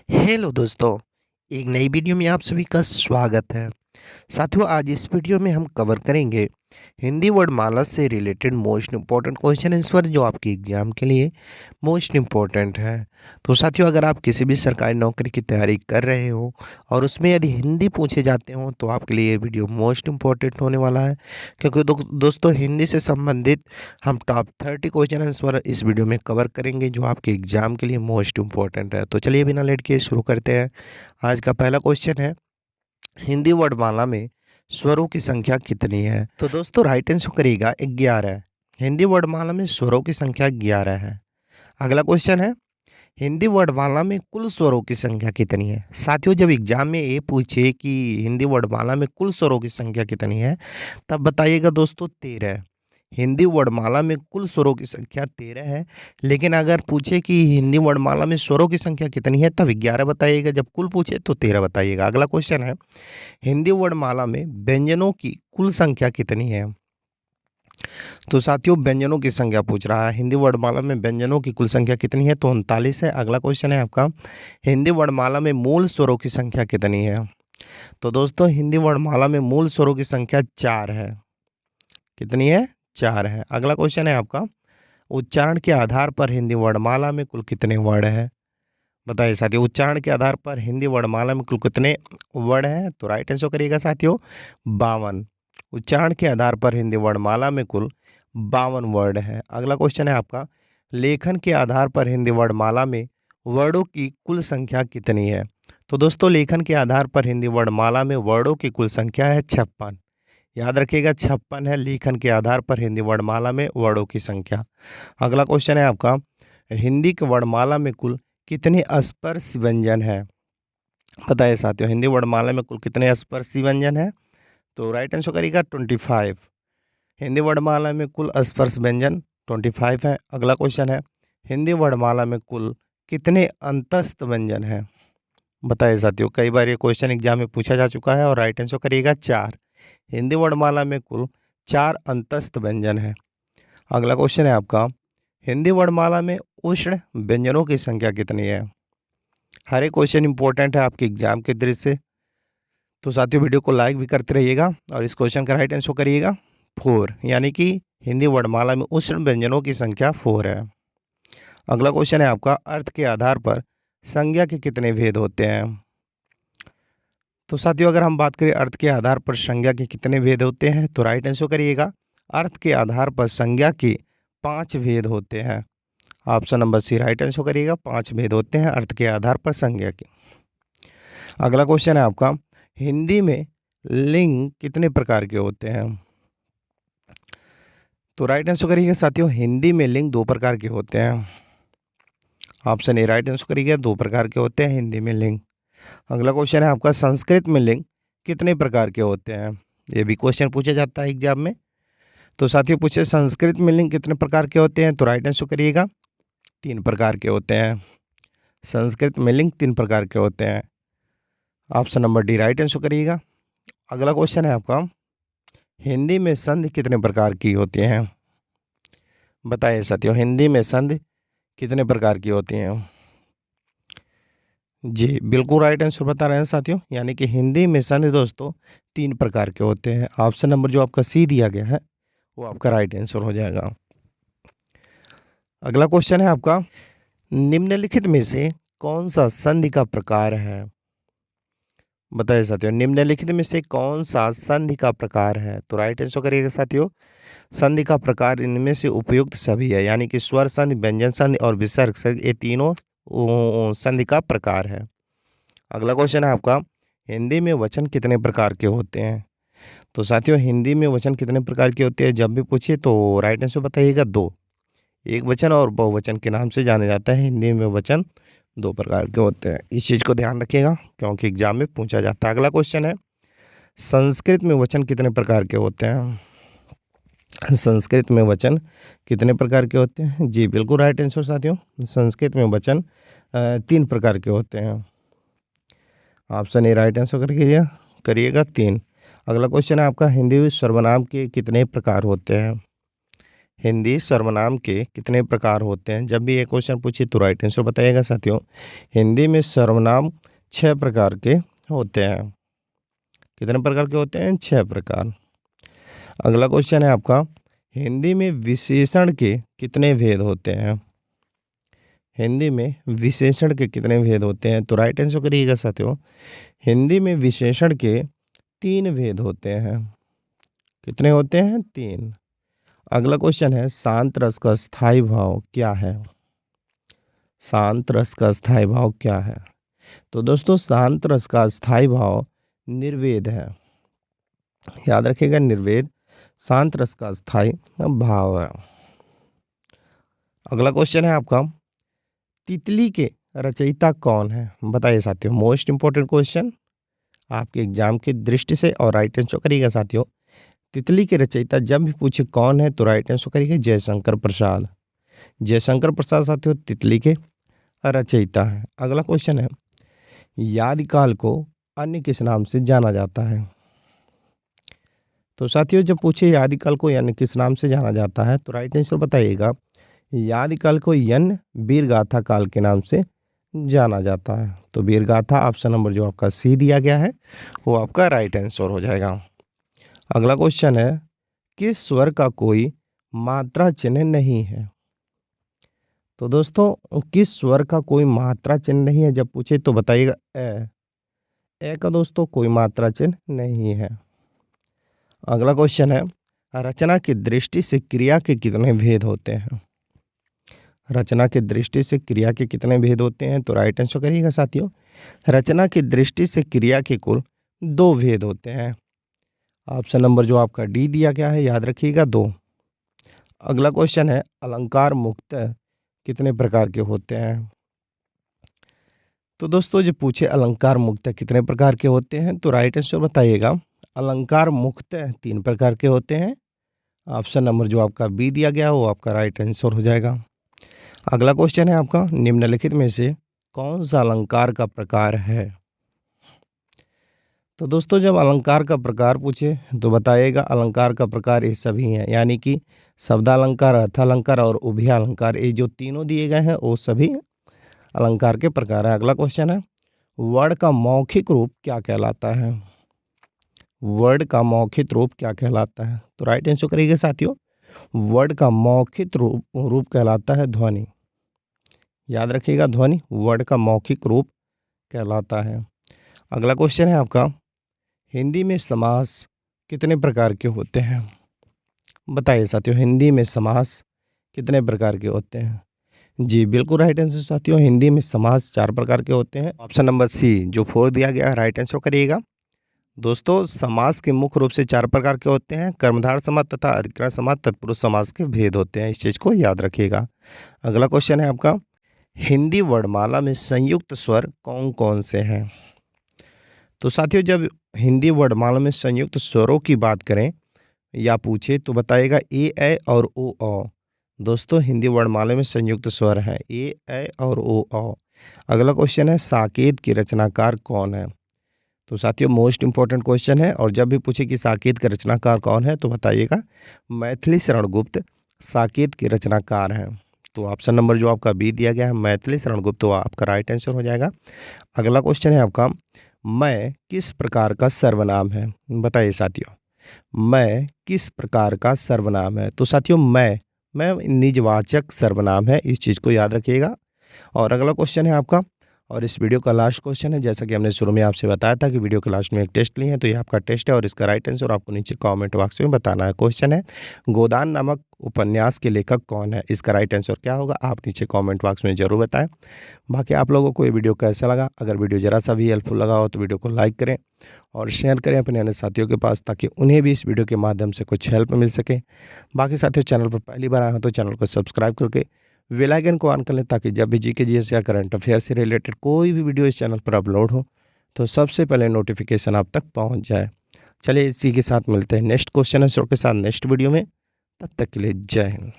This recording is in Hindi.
हेलो दोस्तों, एक नई वीडियो में आप सभी का स्वागत है। साथियों, आज इस वीडियो में हम कवर करेंगे हिंदी वर्णमाला से related most important question answer जो आपके एग्जाम के लिए मोस्ट इम्पॉर्टेंट है। तो साथियों, अगर आप किसी भी सरकारी नौकरी की तैयारी कर रहे हो और उसमें यदि हिंदी पूछे जाते हो तो आपके लिए ये वीडियो मोस्ट इम्पॉर्टेंट होने वाला है, क्योंकि दोस्तों हिंदी से संबंधित हम टॉप 30 क्वेश्चन आंसर इस वीडियो में कवर करेंगे जो आपके एग्जाम के लिए मोस्ट इम्पॉर्टेंट है। तो चलिए बिना लेट के शुरू करते हैं। आज का पहला क्वेश्चन है, हिंदी वर्णमाला में स्वरों की संख्या कितनी है? तो दोस्तों राइट आंसर करिएगा 11। हिंदी वर्णमाला में स्वरों की संख्या 11 है। अगला क्वेश्चन है, हिंदी वर्णमाला में कुल स्वरों की संख्या कितनी है? साथियों, जब एग्जाम में ये पूछे कि हिंदी वर्णमाला में कुल स्वरों की संख्या कितनी है, तब बताइएगा दोस्तों 13। हिंदी वर्णमाला में कुल स्वरों की संख्या 13 है। लेकिन अगर पूछे कि हिंदी वर्णमाला में स्वरों की संख्या कितनी है, तब 11 बताइएगा। जब कुल पूछे तो 13 बताइएगा। अगला क्वेश्चन है, हिंदी वर्णमाला में व्यंजनों की कुल संख्या कितनी है? तो साथियों, व्यंजनों की संख्या पूछ रहा है, हिंदी वर्णमाला में व्यंजनों की कुल संख्या कितनी है? तो 39 है। अगला क्वेश्चन है आपका, हिंदी वर्णमाला में मूल स्वरों की संख्या कितनी है? तो दोस्तों हिंदी वर्णमाला में मूल स्वरों की संख्या 4 है। कितनी है? 4 है। अगला क्वेश्चन है आपका, उच्चारण के आधार पर हिंदी वर्णमाला में कुल कितने वर्ण हैं? बताइए साथियों, उच्चारण के आधार पर हिंदी वर्णमाला में कुल कितने वर्ण हैं? तो राइट आंसर करिएगा साथियों 52। उच्चारण के आधार पर हिंदी वर्णमाला में कुल 52 वर्ण है। अगला क्वेश्चन है आपका, लेखन के आधार पर हिंदी वर्णमाला में वर्णों की कुल संख्या कितनी है? तो दोस्तों लेखन के आधार पर हिंदी वर्णमाला में वर्णों की कुल संख्या है 56। याद रखिएगा 56 है लेखन के आधार पर हिंदी वर्णमाला में वर्णों की संख्या। अगला क्वेश्चन है आपका, हिंदी की वर्णमाला में कुल कितने स्पर्श व्यंजन हैं? बताइए साथियों, हिंदी वर्णमाला में कुल कितने स्पर्शी व्यंजन हैं? तो राइट आंसर करिएगा 25। हिंदी वर्णमाला में कुल स्पर्श व्यंजन 25 है। अगला क्वेश्चन है, हिंदी वर्णमाला में कुल कितने अंतस्थ व्यंजन हैं? बताइए साथियों, कई बार ये क्वेश्चन एग्जाम में पूछा जा चुका है और राइट आंसर करिएगा 4। हिंदी वर्णमाला में कुल 4 अंतस्थ व्यंजन हैं। अगला क्वेश्चन है आपका, हिंदी वर्णमाला में उष्ण व्यंजनों की संख्या कितनी है? हर एक क्वेश्चन इंपॉर्टेंट है आपके एग्जाम के दृष्टि से। तो साथियों वीडियो को लाइक भी करते रहिएगा और इस क्वेश्चन का राइट आंसर करिएगा 4, यानी कि हिंदी वर्णमाला में उष्ण व्यंजनों की संख्या 4 है। अगला क्वेश्चन है आपका, अर्थ के आधार पर संज्ञा के कितने भेद होते हैं? तो साथियों अगर हम बात करें अर्थ के आधार पर संज्ञा के कितने भेद होते हैं, तो राइट आंसर करिएगा, अर्थ के आधार पर संज्ञा के 5 भेद होते हैं। Option number C right answer करिएगा, 5 भेद होते हैं अर्थ के आधार पर संज्ञा के। अगला क्वेश्चन है आपका, हिंदी में लिंग कितने प्रकार के होते हैं? तो राइट आंसर करिएगा साथियों, हिंदी में लिंग 2 प्रकार के होते हैं। ऑप्शन ए राइट आंसर करिएगा, 2 प्रकार के होते हैं हिंदी में लिंग। अगला क्वेश्चन है आपका, संस्कृत में लिंग कितने प्रकार के होते हैं? ये भी क्वेश्चन पूछा जाता है एग्जाम में। तो साथियों पूछे संस्कृत में लिंग कितने प्रकार के होते हैं, तो राइट आंसर करिएगा 3 प्रकार के होते हैं। संस्कृत में लिंग 3 प्रकार के होते हैं। Option number D right answer करिएगा। अगला क्वेश्चन है आपका, हिंदी में संधि कितने प्रकार की होती हैं? बताइए साथियों, हिंदी में संधि कितने प्रकार की होती हैं? जी बिल्कुल राइट आंसर बता रहे हैं साथियों, यानी कि हिंदी में संधि दोस्तों 3 प्रकार के होते हैं। ऑप्शन नंबर जो आपका सी दिया गया है वो आपका राइट आंसर हो जाएगा। अगला क्वेश्चन है आपका, निम्नलिखित में से कौन सा संधि का प्रकार है? बताइए साथियों, निम्नलिखित में से कौन सा संधि का प्रकार है? तो राइट आंसर करिएगा साथियों, संधि का प्रकार इनमें से उपयुक्त सभी है, यानी कि स्वर संधि, व्यंजन संधि और विसर्ग संधि, ये तीनों संधि का प्रकार है। अगला क्वेश्चन है आपका, हिंदी में वचन कितने प्रकार के होते हैं? तो साथियों हिंदी में वचन कितने प्रकार के होते हैं जब भी पूछिए तो राइट आंसर बताइएगा 2। एक वचन और बहुवचन के नाम से जाने जाता है। हिंदी में वचन 2 प्रकार के होते हैं, इस चीज़ को ध्यान रखिएगा क्योंकि एग्जाम में पूछा जाता है। अगला क्वेश्चन है, संस्कृत में वचन कितने प्रकार के होते हैं? संस्कृत में वचन कितने प्रकार के होते हैं? जी बिल्कुल राइट आंसर साथियों, संस्कृत में वचन 3 प्रकार के होते हैं। ऑप्शन ए राइट आंसर करिएगा 3। अगला क्वेश्चन है आपका, हिंदी सर्वनाम के कितने प्रकार होते हैं? हिंदी सर्वनाम के कितने प्रकार होते हैं? जब भी ये क्वेश्चन पूछे तो राइट आंसर बताइएगा साथियों। हिंदी में सर्वनाम 6 प्रकार के होते हैं। कितने प्रकार के होते हैं? 6 प्रकार। अगला क्वेश्चन है आपका, हिंदी में विशेषण के कितने भेद होते हैं? हिंदी में विशेषण के कितने भेद होते हैं? तो राइट आंसर करिएगा साथियों। हिंदी में विशेषण के 3 भेद होते हैं। कितने होते हैं? 3। अगला क्वेश्चन है, शांत रस का स्थायी भाव क्या है? शांत रस का स्थायी भाव क्या है? तो दोस्तों शांत रस का स्थायी भाव निर्वेद है। याद रखिएगा, निर्वेद शांत रस का स्थायी भाव है। अगला क्वेश्चन है आपका, तितली के रचयिता कौन है? बताइए साथियों। मोस्ट इंपॉर्टेंट क्वेश्चन आपके एग्जाम की दृष्टि से, और राइट आंसर करिएगा साथियों। तितली के रचयिता जब भी पूछे कौन है तो राइट आंसर करिएगा जयशंकर प्रसाद। जयशंकर प्रसाद साथियों तितली के रचयिता है। अगला क्वेश्चन है, यादिकाल को अन्य किस नाम से जाना जाता है? तो साथियों जब पूछे यादिकाल को अन्य किस नाम से जाना जाता है तो राइट आंसर बताइएगा। यादिकाल को यन वीरगाथा काल के नाम से जाना जाता है। तो वीरगाथा ऑप्शन नंबर जो आपका सी दिया गया है वो आपका राइट आंसर हो जाएगा। अगला क्वेश्चन है, किस स्वर का कोई मात्रा चिन्ह नहीं है? तो दोस्तों किस स्वर का कोई मात्रा चिन्ह नहीं है जब पूछे तो बताइएगा ए का दोस्तों कोई मात्रा चिन्ह नहीं है। अगला क्वेश्चन है, रचना की दृष्टि से क्रिया के कितने भेद होते हैं? रचना की दृष्टि से क्रिया के कितने भेद होते हैं? तो राइट आंसर करिएगा साथियों। रचना की दृष्टि से क्रिया के कुल 2 भेद होते हैं। ऑप्शन नंबर जो आपका डी दिया गया है, याद रखिएगा 2। अगला क्वेश्चन है, अलंकार मुक्त कितने प्रकार के होते हैं? तो दोस्तों जो पूछे अलंकार मुक्त कितने प्रकार के होते हैं तो राइट आंसर बताइएगा। अलंकार मुक्त 3 प्रकार के होते हैं। ऑप्शन नंबर जो आपका बी दिया गया वो आपका राइट आंसर हो जाएगा। अगला क्वेश्चन है आपका, निम्नलिखित में से कौन सा अलंकार का प्रकार है? तो दोस्तों जब अलंकार का प्रकार पूछे तो बताइएगा अलंकार का प्रकार ये सभी हैं, यानी कि शब्दालंकार, अर्थालंकार और उभयालंकार, ये जो तीनों दिए गए हैं वो सभी अलंकार के प्रकार हैं। अगला क्वेश्चन है, वर्ड का मौखिक रूप क्या कहलाता है? वर्ड का मौखिक रूप क्या कहलाता है? तो राइट आंसर करिएगा साथियों। वर्ड का मौखिक रूप कहलाता है ध्वनि। याद रखिएगा ध्वनि वर्ड का मौखिक रूप कहलाता है। अगला क्वेश्चन है आपका, हिंदी में समास कितने प्रकार के होते हैं? बताइए साथियों, हिंदी में समास कितने प्रकार के होते हैं? जी बिल्कुल राइट आंसर साथियों, हिंदी में समास 4 प्रकार के होते हैं। ऑप्शन नंबर सी जो 4 दिया गया है राइट आंसर करिएगा। दोस्तों समास के मुख्य रूप से 4 प्रकार के होते हैं, कर्मधारय समास तथा अधिकरण समास, तत्पुरुष समास के भेद होते हैं। इस चीज़ को याद रखिएगा। अगला क्वेश्चन है आपका, हिंदी वर्णमाला में संयुक्त स्वर कौन कौन से हैं? तो साथियों जब हिंदी वर्णमाला में संयुक्त स्वरों की बात करें या पूछे तो बताइएगा ए और ओ। दोस्तों हिंदी वर्णमाला में संयुक्त स्वर हैं ए और ओ। अगला क्वेश्चन है, साकेत की रचनाकार कौन है? तो साथियों मोस्ट इंपॉर्टेंट क्वेश्चन है, और जब भी पूछे कि साकेत के रचनाकार कौन है तो बताइएगा मैथिली शरण गुप्त साकेत के रचनाकार हैं। तो ऑप्शन नंबर जो आपका बी दिया गया है मैथिली शरण गुप्त वो आपका राइट आंसर हो जाएगा। अगला क्वेश्चन है आपका, मैं किस प्रकार का सर्वनाम है? बताइए साथियों, मैं किस प्रकार का सर्वनाम है? तो साथियों मैं निजवाचक सर्वनाम है, इस चीज़ को याद रखिएगा। और अगला क्वेश्चन है आपका, और इस वीडियो का लास्ट क्वेश्चन है, जैसा कि हमने शुरू में आपसे बताया था कि वीडियो के लास्ट में एक टेस्ट लिए हैं, तो ये आपका टेस्ट है और इसका राइट आंसर आपको नीचे कमेंट बॉक्स में बताना है। क्वेश्चन है, गोदान नामक उपन्यास के लेखक कौन है? इसका राइट आंसर क्या होगा आप नीचे कमेंट बॉक्स में ज़रूर बताएं। बाकी आप लोगों को ये वीडियो कैसा लगा? अगर वीडियो ज़रा सा भी हेल्पफुल लगा हो तो वीडियो को लाइक करें और शेयर करें अपने अन्य साथियों के पास, ताकि उन्हें भी इस वीडियो के माध्यम से कुछ हेल्प मिल सके। बाकी साथियों चैनल पर पहली बार आए हो तो चैनल को सब्सक्राइब करके बेल आइकन को ऑन कर लें, ताकि जब भी जीके जीएस या करंट अफेयर से रिलेटेड कोई भी वीडियो इस चैनल पर अपलोड हो तो सबसे पहले नोटिफिकेशन आप तक पहुंच जाए। चलिए इसी के साथ मिलते हैं नेक्स्ट क्वेश्चन आंसर के साथ नेक्स्ट वीडियो में। तब तक के लिए जय हिंद।